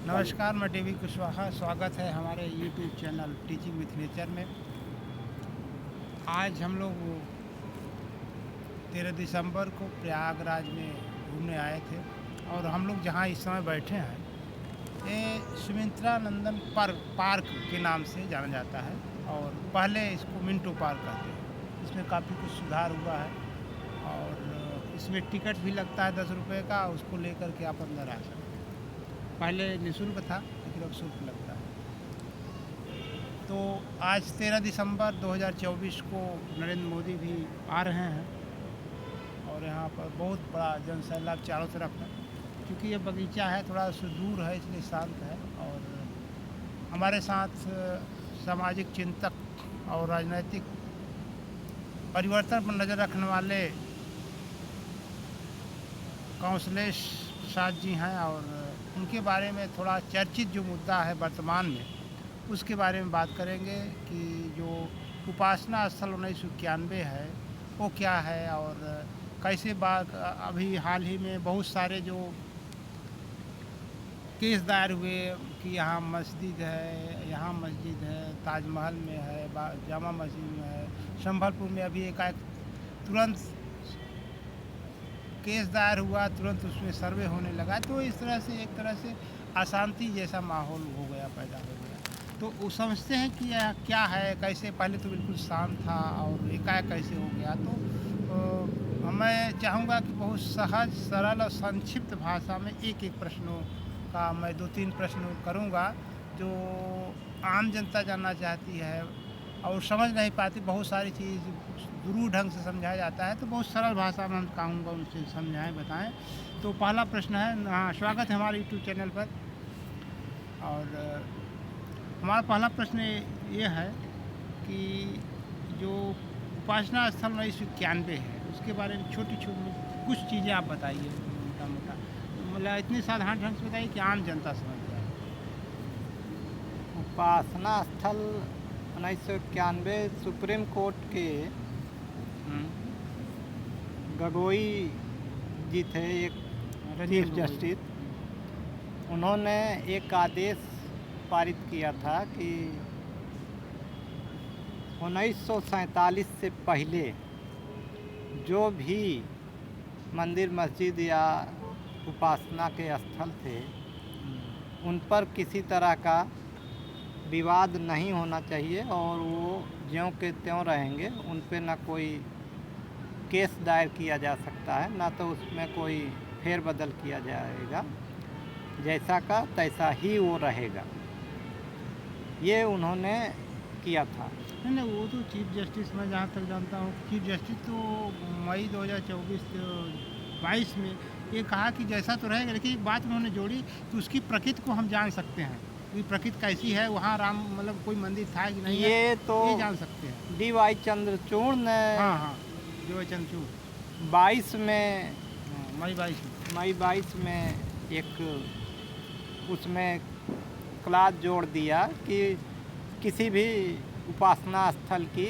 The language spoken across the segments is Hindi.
नमस्कार, मैं डेवी कुशवाहा। स्वागत है हमारे YouTube channel teaching with nature में। आज हम लोग 13 दिसंबर को प्रयागराज में घूमने आए थे और हम लोग जहाँ इस समय बैठे हैं, ये सुमित्रा नंदन पार्क के नाम से जाना जाता है और पहले इसको मिंटो पार्क कहते हैं। इसमें काफ़ी कुछ सुधार हुआ है और इसमें टिकट भी लगता है 10 रुपये का। उसको लेकर के आप अंदर आ सकते हैं। पहले निःशुल्क था, लेकिन अब शुल्क लगता है। तो आज 13 दिसंबर 2024 को नरेंद्र मोदी भी आ रहे हैं और यहाँ पर बहुत बड़ा जनसैलाब चारों तरफ है। क्योंकि ये बगीचा है, थोड़ा सा दूर है, इसलिए शांत है। और हमारे साथ सामाजिक चिंतक और राजनीतिक परिवर्तन पर नज़र रखने वाले कौशलेश साथ जी हैं और उनके बारे में थोड़ा चर्चित जो मुद्दा है वर्तमान में, उसके बारे में बात करेंगे कि जो उपासना स्थल 1991 है वो क्या है और कैसे बात अभी हाल ही में बहुत सारे जो केस दायर हुए कि यहाँ मस्जिद है, ताजमहल में है, जामा मस्जिद में है, संभलपुर में अभी एकाएक तुरंत केस दायर हुआ, तुरंत उसमें सर्वे होने लगा। तो इस तरह से एक तरह से अशांति जैसा माहौल हो गया, पैदा हो गया। तो वो समझते हैं कि यह क्या है, कैसे पहले तो बिल्कुल शांत था और एकाएक कैसे हो गया। तो मैं चाहूँगा कि बहुत सहज, सरल और संक्षिप्त भाषा में एक एक प्रश्नों का मैं 2-3 प्रश्न करूँगा जो आम जनता जानना चाहती है और समझ नहीं पाती। बहुत सारी चीज़ गुरु ढंग से समझाया जाता है, तो बहुत सरल भाषा में हम कहूँगा उनसे समझाएं, बताएं। तो पहला प्रश्न है, हाँ, स्वागत है हमारे यूट्यूब चैनल पर। और हमारा पहला प्रश्न ये है कि जो उपासना स्थल 1991 है, उसके बारे में छोटी छोटी कुछ चीज़ें आप बताइए, मोटा मोटा, मतलब इतनी साधारण ढंग से बताइए कि आम जनता समझ जाए। उपासना स्थल 1991 सुप्रीम कोर्ट के गगोई जी थे, एक चीफ जस्टिस। उन्होंने एक आदेश पारित किया था कि 1947 से पहले जो भी मंदिर, मस्जिद या उपासना के स्थल थे, उन पर किसी तरह का विवाद नहीं होना चाहिए और वो ज्यों के त्यों रहेंगे। उन पे ना कोई केस दायर किया जा सकता है, ना तो उसमें कोई फेरबदल किया जाएगा। जैसा का तैसा ही वो रहेगा, ये उन्होंने किया था। नहीं, वो तो चीफ जस्टिस, मैं जहाँ तक जानता हूँ, चीफ जस्टिस तो मई 2022 में ये कहा कि जैसा तो रहेगा, लेकिन एक बात उन्होंने जोड़ी कि उसकी प्रकृति को हम जान सकते हैं कि प्रकृति कैसी है, वहाँ राम मतलब कोई मंदिर था कि नहीं, ये तो ये जान सकते हैं। डी.वाई. चंद्रचूड़ ने हाँ, डी.वाई. चंद्रचूड़ 22 में, मई 22 में एक उसमें क्लास जोड़ दिया कि किसी भी उपासना स्थल की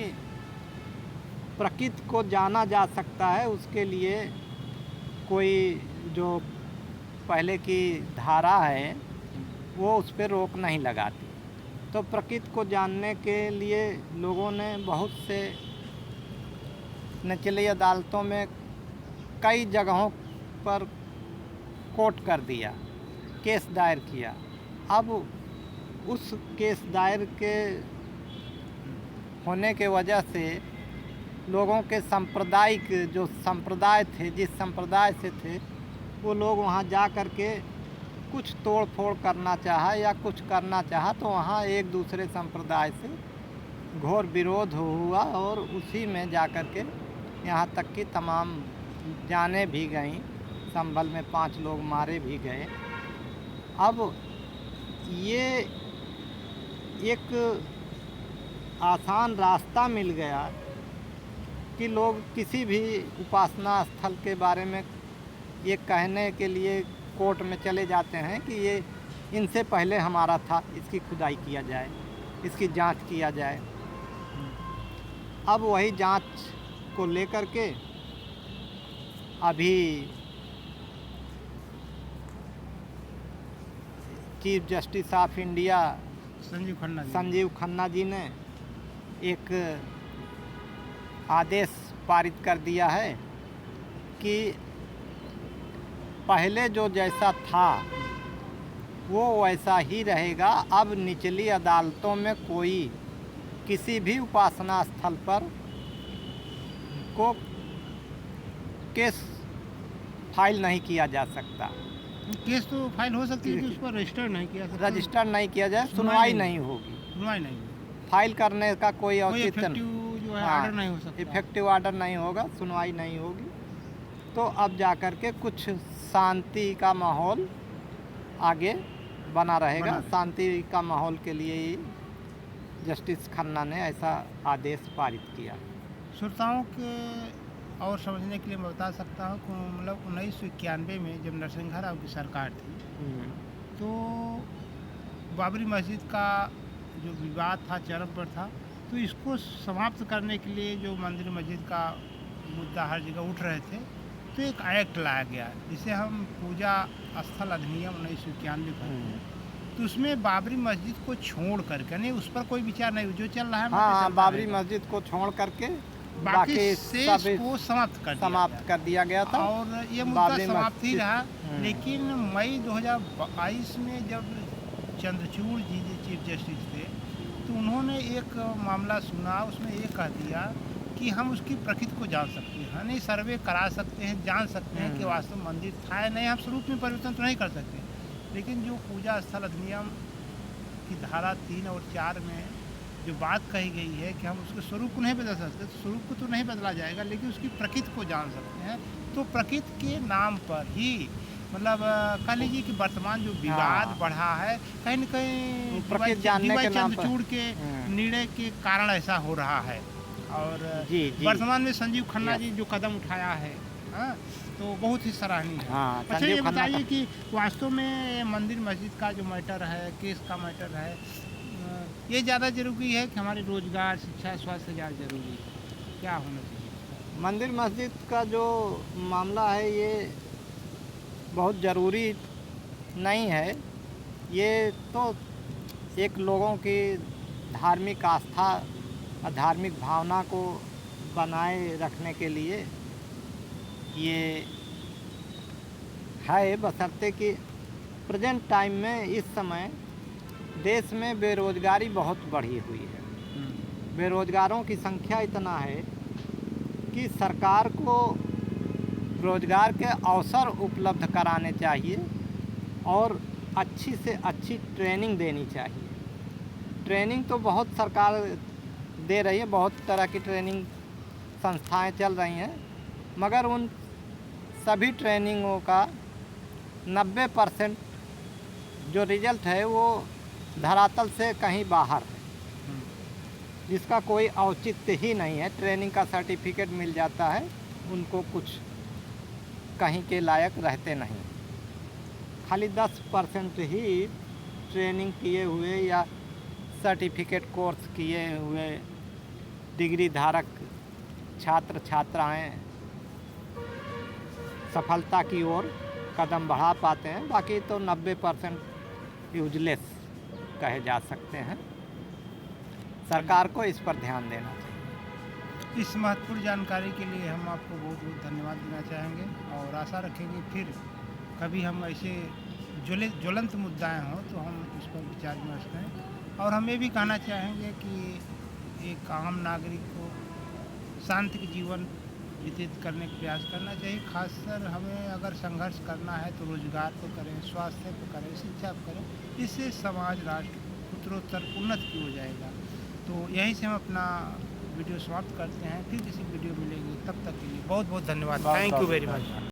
प्रकृति को जाना जा सकता है। उसके लिए कोई जो पहले की धारा है वो उस पर रोक नहीं लगाती। तो प्रकृति को जानने के लिए लोगों ने बहुत से निचली अदालतों में कई जगहों पर कोर्ट कर दिया, केस दायर किया। अब उस केस दायर के होने के वजह से लोगों के सांप्रदायिक जो संप्रदाय थे, जिस संप्रदाय से थे, वो लोग वहाँ जा कर के कुछ तोड़ फोड़ करना चाहा या कुछ करना चाहा, तो वहाँ एक दूसरे संप्रदाय से घोर विरोध हुआ और उसी में जा कर के यहाँ तक कि तमाम जानें भी गईं। संभल में 5 लोग मारे भी गए। अब ये एक आसान रास्ता मिल गया कि लोग किसी भी उपासना स्थल के बारे में ये कहने के लिए कोर्ट में चले जाते हैं कि ये इनसे पहले हमारा था, इसकी खुदाई किया जाए, इसकी जांच किया जाए। अब वही जांच को लेकर के अभी chief justice of India Sanjiv Khanna ji ने एक आदेश पारित कर दिया है कि पहले जो जैसा था वो वैसा ही रहेगा। अब निचली अदालतों में कोई किसी भी उपासना स्थल पर को केस फाइल नहीं किया जा सकता। केस तो फाइल हो सकती है कि उस पर रजिस्टर नहीं किया सकता, रजिस्टर नहीं किया जाए, सुनवाई नहीं होगी। सुनवाई नहीं होगी, फाइल करने का कोई औचित्य इफेक्टिव जो है ऑर्डर नहीं हो सकता, इफेक्टिव ऑर्डर नहीं होगा, सुनवाई नहीं होगी। तो अब जा कर के कुछ शांति का माहौल आगे बना रहेगा। शांति का माहौल के लिए ही जस्टिस खन्ना ने ऐसा आदेश पारित किया। श्रोताओं के और समझने के लिए मैं बता सकता हूँ कि मतलब 1991 में जब नरसिंह राव की सरकार थी तो बाबरी मस्जिद का जो विवाद था चरम पर था, तो इसको समाप्त करने के लिए जो मंदिर मस्जिद का मुद्दा हर जगह उठ रहे थे, तो एक एक्ट लाया गया जिसे हम पूजा स्थल अधिनियम 1991 कहते हैं। तो उसमें बाबरी मस्जिद को छोड़ करके नहीं, उस पर कोई विचार नहीं, जो चल रहा है हाँ, बाबरी मस्जिद को छोड़ करके बाकी शेष को समाप्त कर दिया गया था और ये मुद्दा समाप्त ही रहा। लेकिन मई 2022 में जब चंद्रचूड़ जी चीफ जस्टिस थे तो उन्होंने एक मामला सुना, उसमें ये कह दिया कि हम उसकी प्रकृति को जान सकते हैं, नहीं सर्वे करा सकते हैं, जान सकते हैं कि वास्तव में मंदिर था या नहीं। हम स्वरूप में परिवर्तन तो नहीं कर सकते, लेकिन जो पूजा स्थल अधिनियम की धारा 3 और 4 में जो बात कही गई है कि हम उसके स्वरूप को नहीं बदल सकते, तो स्वरूप को तो नहीं बदला जाएगा, लेकिन उसकी प्रकृति को जान सकते हैं। तो प्रकृति के नाम पर ही मतलब कह लीजिए कि वर्तमान जो विवाद बढ़ा है कहीं न कहीं चंद्रचूड़ के निर्णय के कारण ऐसा हो रहा है। और वर्तमान में संजीव खन्ना जी जो कदम उठाया है तो बहुत ही सराहनीय है। अच्छा ये बताइए कि वास्तव में मंदिर मस्जिद का जो मैटर है, केस का मैटर है, ये ज़्यादा जरूरी है कि हमारे रोजगार, शिक्षा, स्वास्थ्य से ज़्यादा जरूरी है? क्या होना चाहिए? मंदिर मस्जिद का जो मामला है ये बहुत ज़रूरी नहीं है। ये तो एक लोगों की धार्मिक आस्था और धार्मिक भावना को बनाए रखने के लिए ये है, बशर्ते कि प्रेजेंट टाइम में इस समय देश में बेरोजगारी बहुत बढ़ी हुई है। बेरोजगारों की संख्या इतना है कि सरकार को रोजगार के अवसर उपलब्ध कराने चाहिए और अच्छी से अच्छी ट्रेनिंग देनी चाहिए। ट्रेनिंग तो बहुत सरकार दे रही है, बहुत तरह की ट्रेनिंग संस्थाएं चल रही हैं, मगर उन सभी ट्रेनिंगों का 90% जो रिजल्ट है वो धरातल से कहीं बाहर है, जिसका कोई औचित्य ही नहीं है। ट्रेनिंग का सर्टिफिकेट मिल जाता है, उनको कुछ कहीं के लायक रहते नहीं। खाली 10% ही ट्रेनिंग किए हुए या सर्टिफिकेट कोर्स किए हुए डिग्री धारक छात्र छात्राएं सफलता की ओर कदम बढ़ा पाते हैं। बाकी तो 90% यूजलेस कहे जा सकते हैं। सरकार को इस पर ध्यान देना चाहिए। इस महत्वपूर्ण जानकारी के लिए हम आपको बहुत बहुत धन्यवाद देना चाहेंगे और आशा रखेंगे फिर कभी हम ऐसे ज्वलंत मुद्दाएं हों तो हम इस पर विचार विमर्श करें। और हम ये भी कहना चाहेंगे कि एक आम नागरिक को शांति के जीवन व्यतीत करने का प्रयास करना चाहिए। खासकर हमें अगर संघर्ष करना है तो रोजगार को करें, स्वास्थ्य को करें, शिक्षा को करें, इससे समाज राष्ट्र उत्तरोत्तर उन्नत की हो जाएगा। तो यहीं से हम अपना वीडियो समाप्त करते हैं। फिर किसी वीडियो मिलेंगे, तब तक के लिए बहुत बहुत धन्यवाद। Thank you very much.